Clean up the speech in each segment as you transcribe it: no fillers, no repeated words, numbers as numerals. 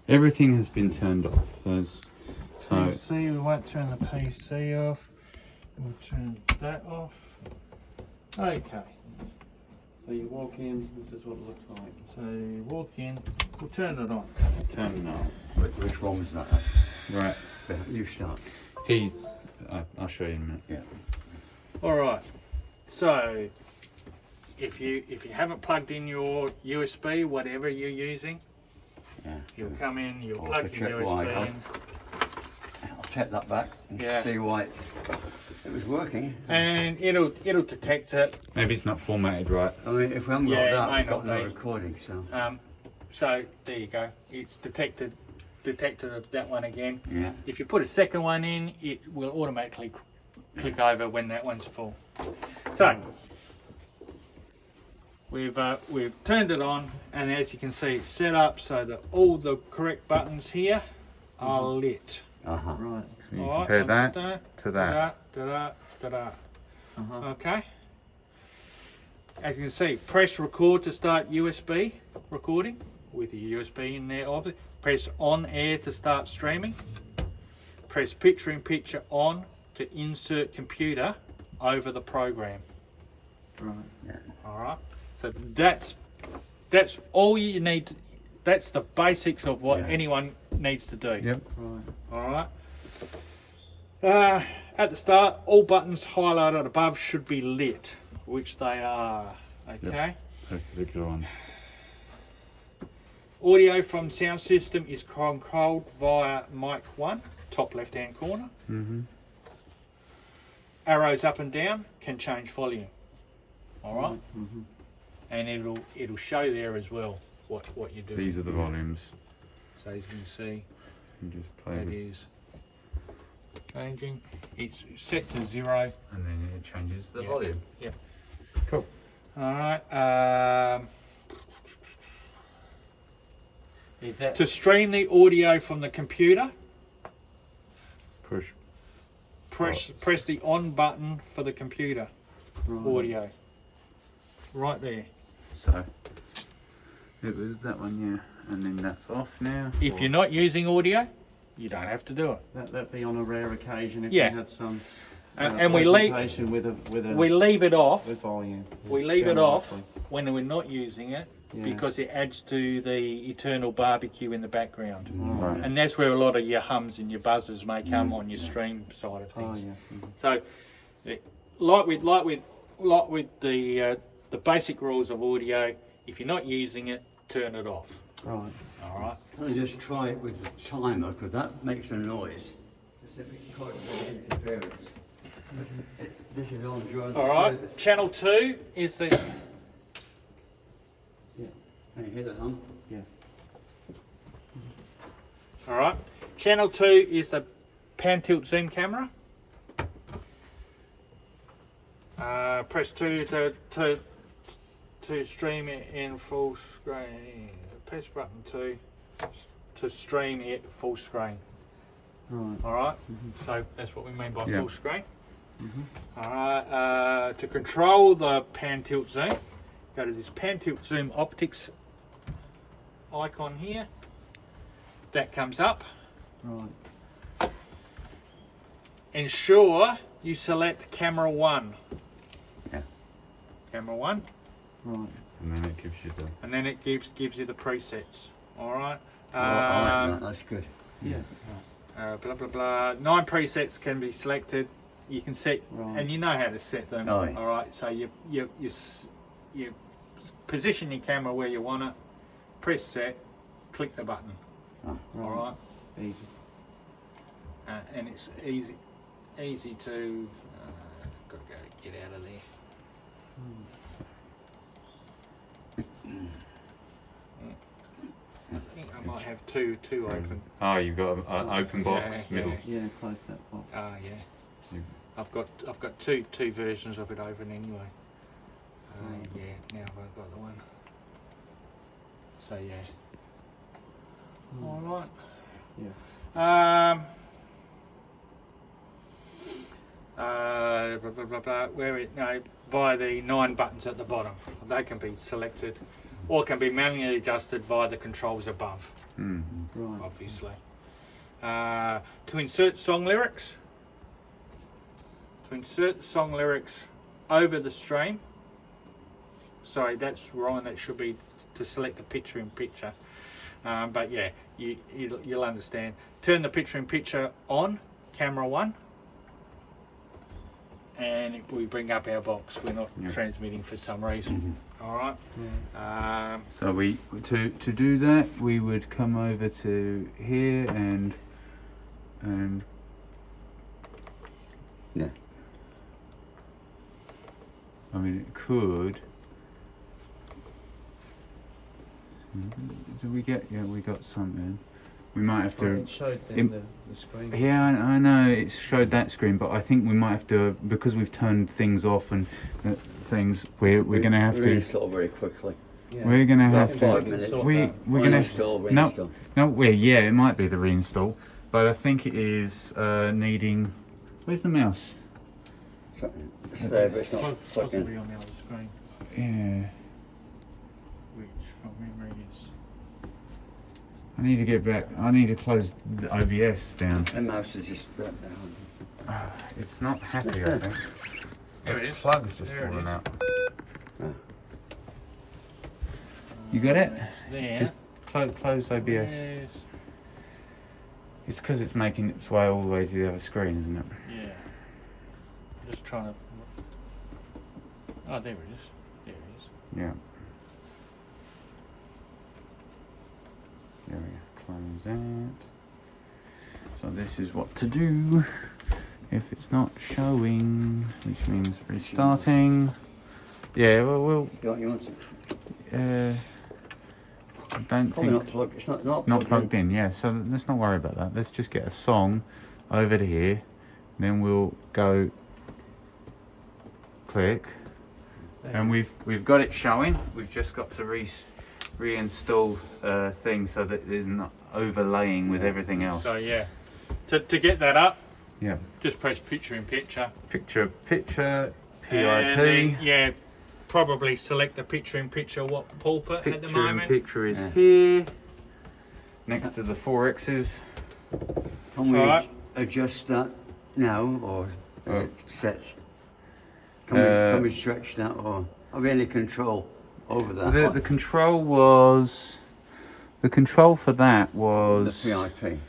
Everything has been turned off. So PC, we won't turn the PC off. We'll turn that off. Okay. So you walk in, this is what it looks like. So you walk in, we'll turn it on. turn it on. Which one was that? Right. You start. I'll show you in a minute. Yeah. Alright. So if you haven't plugged in your USB, whatever you're using, Yeah. you'll come in, you'll I'll plug check your why USB in. I'll take that back and Yeah. see why it was working. And it'll detect it. Maybe it's not formatted right. I mean, if we haven't Yeah, it got that, may we've got not no be. recording, so. So there you go. It's detected that one again. Yeah. If you put a second one in, it will automatically click over when that one's full. So we've turned it on, and as you can see, it's set up so that all the correct buttons here are lit. Uh-huh. Right. So you All right, compare that da, to that. da, da, da. Uh-huh. Okay. As you can see, press record to start USB recording with your USB in there. Obviously. Press on air to start streaming. Press picture in picture on to insert computer over the program. Right. Yeah. All right. So that's all you need. That's the basics of what Yeah. anyone needs to do. Yep. Right. All right. At the start, all buttons highlighted above should be lit, which they are. Okay. Those particular ones. Audio from sound system is controlled via mic 1, top left hand corner. Mm-hmm. Arrows up and down can change volume. All right. Mm-hmm. And it'll show there as well what you're doing. These are the volumes. So you can see You just play that with, is changing. It's set to 0. and then it changes the Yeah. volume. Yeah. Cool. All right. Is that To stream the audio from the computer, Push. press the on button for the computer Right. audio. Right there. So it was that one, yeah, and then that's off now. If or- you're not using audio, you don't have to do it. That'd be on a rare occasion if Yeah. we had some And we leave presentation with we leave it off. with volume. We leave it Yeah, off roughly. when we're not using it Yeah. because it adds to the eternal barbecue in the background. Right. And that's where a lot of your hums and your buzzers may come on your stream side of Oh things. yeah. Mhm. So, like with the basic rules of audio, if you're not using it, turn it off. Right. All right. Can I just try it with the timer, because that makes a noise. Just a bit quite a bit of interference. This is on during the All right. service. Channel 2 is the Yeah. Can you hear the hum? Yeah. all right. Channel 2 is the pan tilt zoom camera. Press 2 to stream it in full screen. Press button 2 to stream it full screen. Right. All right. So that's what we mean by Yeah. full screen. Mhm. All right. To control the pan tilt zoom, go to this pan tilt zoom optics icon here. That comes up. Right. Ensure you select camera 1. Yeah. Camera 1, Right. And then it gives you the. and then it gives you the presets. All right. I like that, that's good. Yeah. Blah blah blah. 9 presets can be selected. You can set, Right. and you know how to set them. Oh, yeah. All right. So you position your camera where you want it. Press set. Click the button. Oh. All right. Easy. And it's easy to. Got to get out of there. I think I might have two open. Oh, you've got an open box Yeah, middle. Yeah. Close that box. Ah, yeah. You- I've got two versions of it open anyway. Yeah, now I've got the one. So yeah. All right. Yeah. Blah, blah, blah, blah, where it no by the 9 buttons at the bottom. They can be selected. or can be manually adjusted via the controls above, Mm. Right. obviously. To insert song lyrics. To insert the song lyrics over the stream. Sorry, that's wrong. That should be to select the picture in picture. But yeah, you'll understand. Turn the picture in picture on, camera 1. And we bring up our box. We're not Yeah. transmitting for some reason. All right. So we to do that we would come over to here and Yeah. I mean it could. Do we get? Yeah, we got something. We might have Oh, to. it showed then im- the screen. Yeah, I know it showed that screen, but I think we might have to, because we've turned things off and things. We're gonna have to. Reinstall very quickly. Yeah. We're gonna About have 5 to. minutes. We're gonna Uninstall, no, reinstall. no. Well, yeah, it might be the reinstall, but I think it is needing. Where's the mouse? It's there, but it's not plugged Possibly in. on the other screen, Yeah, which from memory is. I need to get back. I need to close the OBS down. The mouse is just right down. It's not happy. What's I that? think. There it is. Plug's just There it fallen is. out. Ah. You got it? There. Just close OBS. Yes. It's because it's making its way all the way to the other screen, isn't it? Yeah. Just trying to. Oh, there it is. There it is. Yeah. There we go. Close that. So this is what to do if it's not showing, which means restarting. Yeah, well, You want to? I don't Probably think not plugged. It's not not plugged in. Yeah, so let's not worry about that. Let's just get a song over to here, then we'll go click, and we've got it showing. We've just got to reinstall things so that there's not overlaying with everything else. So yeah, to get that up, Yeah, just press picture in picture. picture, And PIP. then, yeah, probably select the picture in picture what pulpit at the Picture in moment. picture is Yeah. here, next to the 4X's. Can we Alright. adjust that now or Oh. set? Uh, Can we stretch that or have we any control over that? The control was, the control for that The was PIP.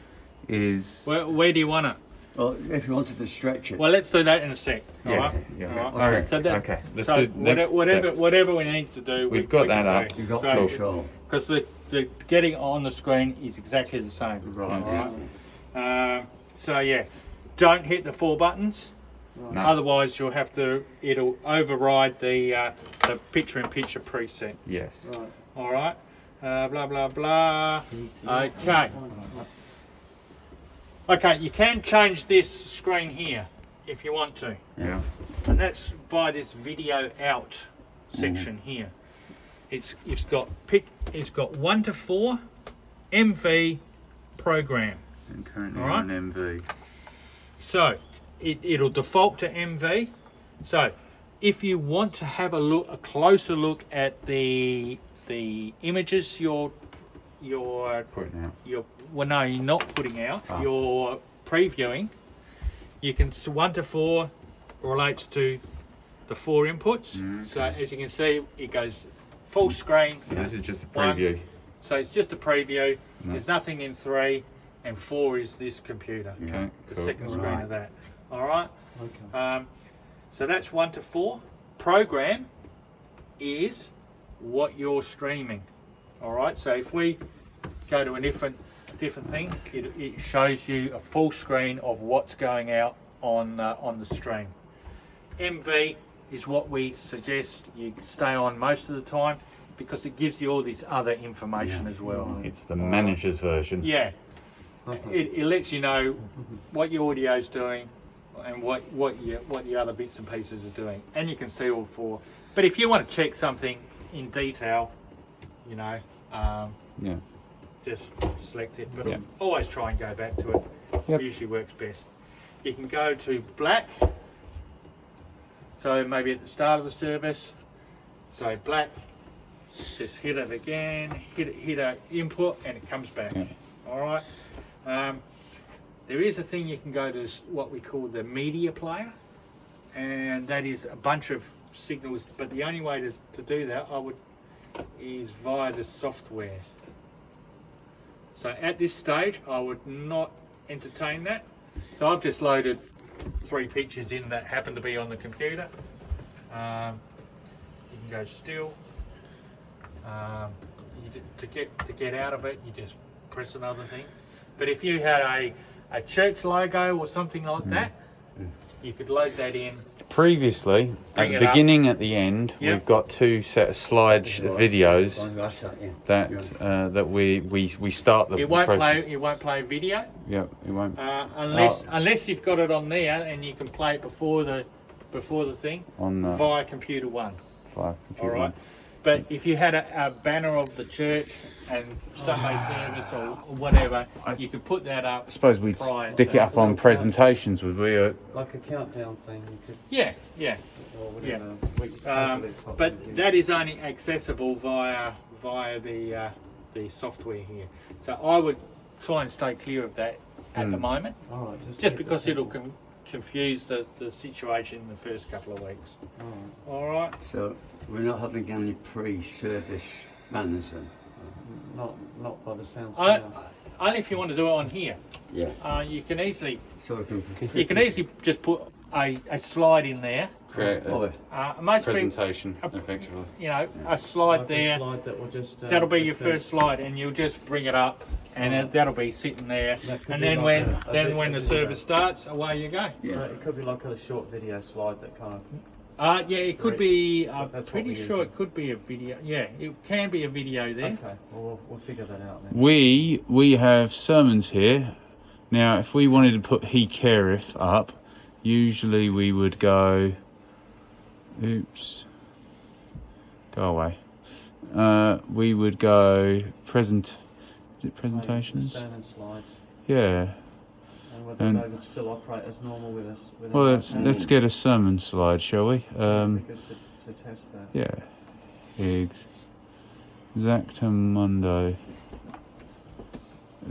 is Where do you want it? Well, if you wanted to stretch it. Well, let's do that in a sec. yeah, Alright? yeah. Alright. Alright, So that- okay. Let's So do next whatever step. whatever we need to do, We've got that up. You've got So- control. because the getting on the screen is exactly the same. Right. Alright. So yeah, don't hit the 4 buttons. No. Otherwise, you'll have to. It'll override the picture-in-picture preset. Yes. Right. All right. Blah blah blah. Okay. Okay. You can change this screen here if you want to, Yeah. and that's by this video out section here. It's got 1 to 4 MV program. And currently Alright. on MV. So it'll default to MV. So if you want to have a closer look at the images you're Putting out. well, no, you're not putting out. Ah. You're previewing. You can 1 to 4 relates to the 4 inputs. So as you can see, it goes full screen. So this is just a One. preview. So it's just a preview. No. There's nothing in 3, and 4 is this computer. Okay. The Cool. second screen Right. of that. All right. Okay. So that's 1 to 4. Program is what you're streaming. All right. So if we go to a different thing, it shows you a full screen of what's going out on the stream. MV is what we suggest you stay on most of the time because it gives you all this other information as well. It's the manager's version. Yeah. Okay. It lets you know what your audio's doing and what the other bits and pieces are doing, and you can see all 4. But if you want to check something in detail, you know, Yeah. just select it. But Yeah. always try and go back to it. Yep. Usually works best. You can go to black. So maybe at the start of the service, so black, Just hit it again, hit a input, and it comes back. Yeah. All right. There is a thing you can go to, what we call the media player, and that is a bunch of signals. But the only way to do that, is via the software. So at this stage, I would not entertain that. So I've just loaded 3 pictures in that happen to be on the computer. You can go still. To get out of it, you just press another thing. But if you had a church logo or something like that, you could load that in. Previously, Bring at it the up. beginning, at the end, Yep. we've got 2 set of slide videos That's that, yeah. that that we start the It won't process. play. It won't play video Yep, it won't. unless you've got it on there and you can play it before the thing On the via computer one. 5 computer All right. one. But if you had a banner of the church and Sunday service or whatever, you could put that up. I suppose we'd Prior stick to it up on presentations, would we? Like a countdown thing, you could, Yeah. or whatever. But that is only accessible via the software here. So I would try and stay clear of that at the moment, All right, just keep it because it'll simple. confuse the situation in the first couple of weeks. All right. All right. So we're not having any pre-service banners then? Not by the sounds. Only if you want to do it on here. Yeah. You can easily So we can... you can easily just put a slide in there. Create a Oh, Most people, presentation, effectively. you know, a slide Like a there. slide that will just. That'll be your occur. first slide, and you'll just bring it up, and that'll be sitting there. That could And be then like when the service starts, away you go. yeah. It could be like a short video slide that kind of. Yeah, it could be. I'm That's what pretty we're sure using. it could be a video. Yeah, it can be a video there. Okay, well, we'll figure that out then. We have sermons here. Now, if we wanted to put He Careth up, usually we would go. Oops. Go away. We would go present. Is it presentations? Sermon slides. Yeah. And whether And- they would still operate as normal with us. With Well, an let's iPad. get a sermon slide, shall we? It'd be good to test that. Yeah. Exactamundo.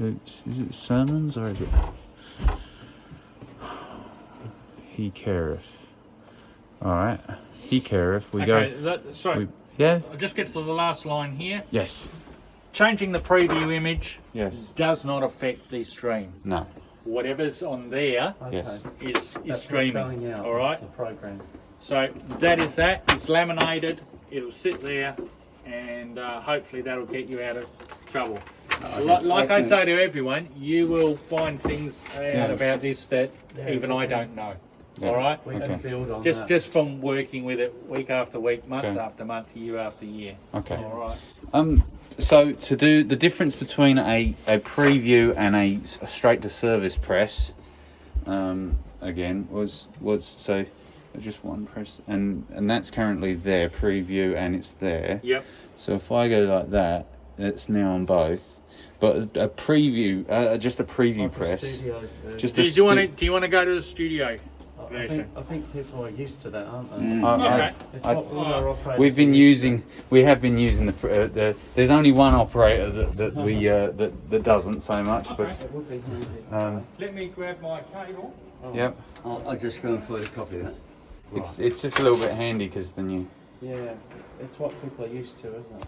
Oops. Is it sermons or is it He Careth? All right. He Careth. We Okay. go. Sorry. Yeah. I'll just get to the last line here. Yes. Changing the preview image Yes. does not affect the stream. No. Whatever's on there Okay. Yes. is That's streaming. what's going out. All right. The program. So that is that. It's laminated. It'll sit there, and hopefully that'll get you out of trouble. Like I say to everyone, you will find things out about this that even I don't know. Yeah. All right. We Okay. can build on Just that. just from working with it week after week, month Okay. after month, year after year. Okay. All right. So to do the difference between a preview and a straight to service press, again was so just one press, and that's currently there preview and it's there. Yep. So if I go like that, it's now on both. But a preview, just a preview Like a press. studio version. Just Do a you want to? stu- Do you want to go to the studio I version? think people are used to that, aren't they? Mm. Okay. It's I- what all our operators We've been are used using. We have been using the. There's only one operator that we that doesn't so much, to. but It would be handy. Let me grab my cable. yep. I'll just go and photocopy that. It's just a little bit handy because then you. Yeah, it's what people are used to, isn't it?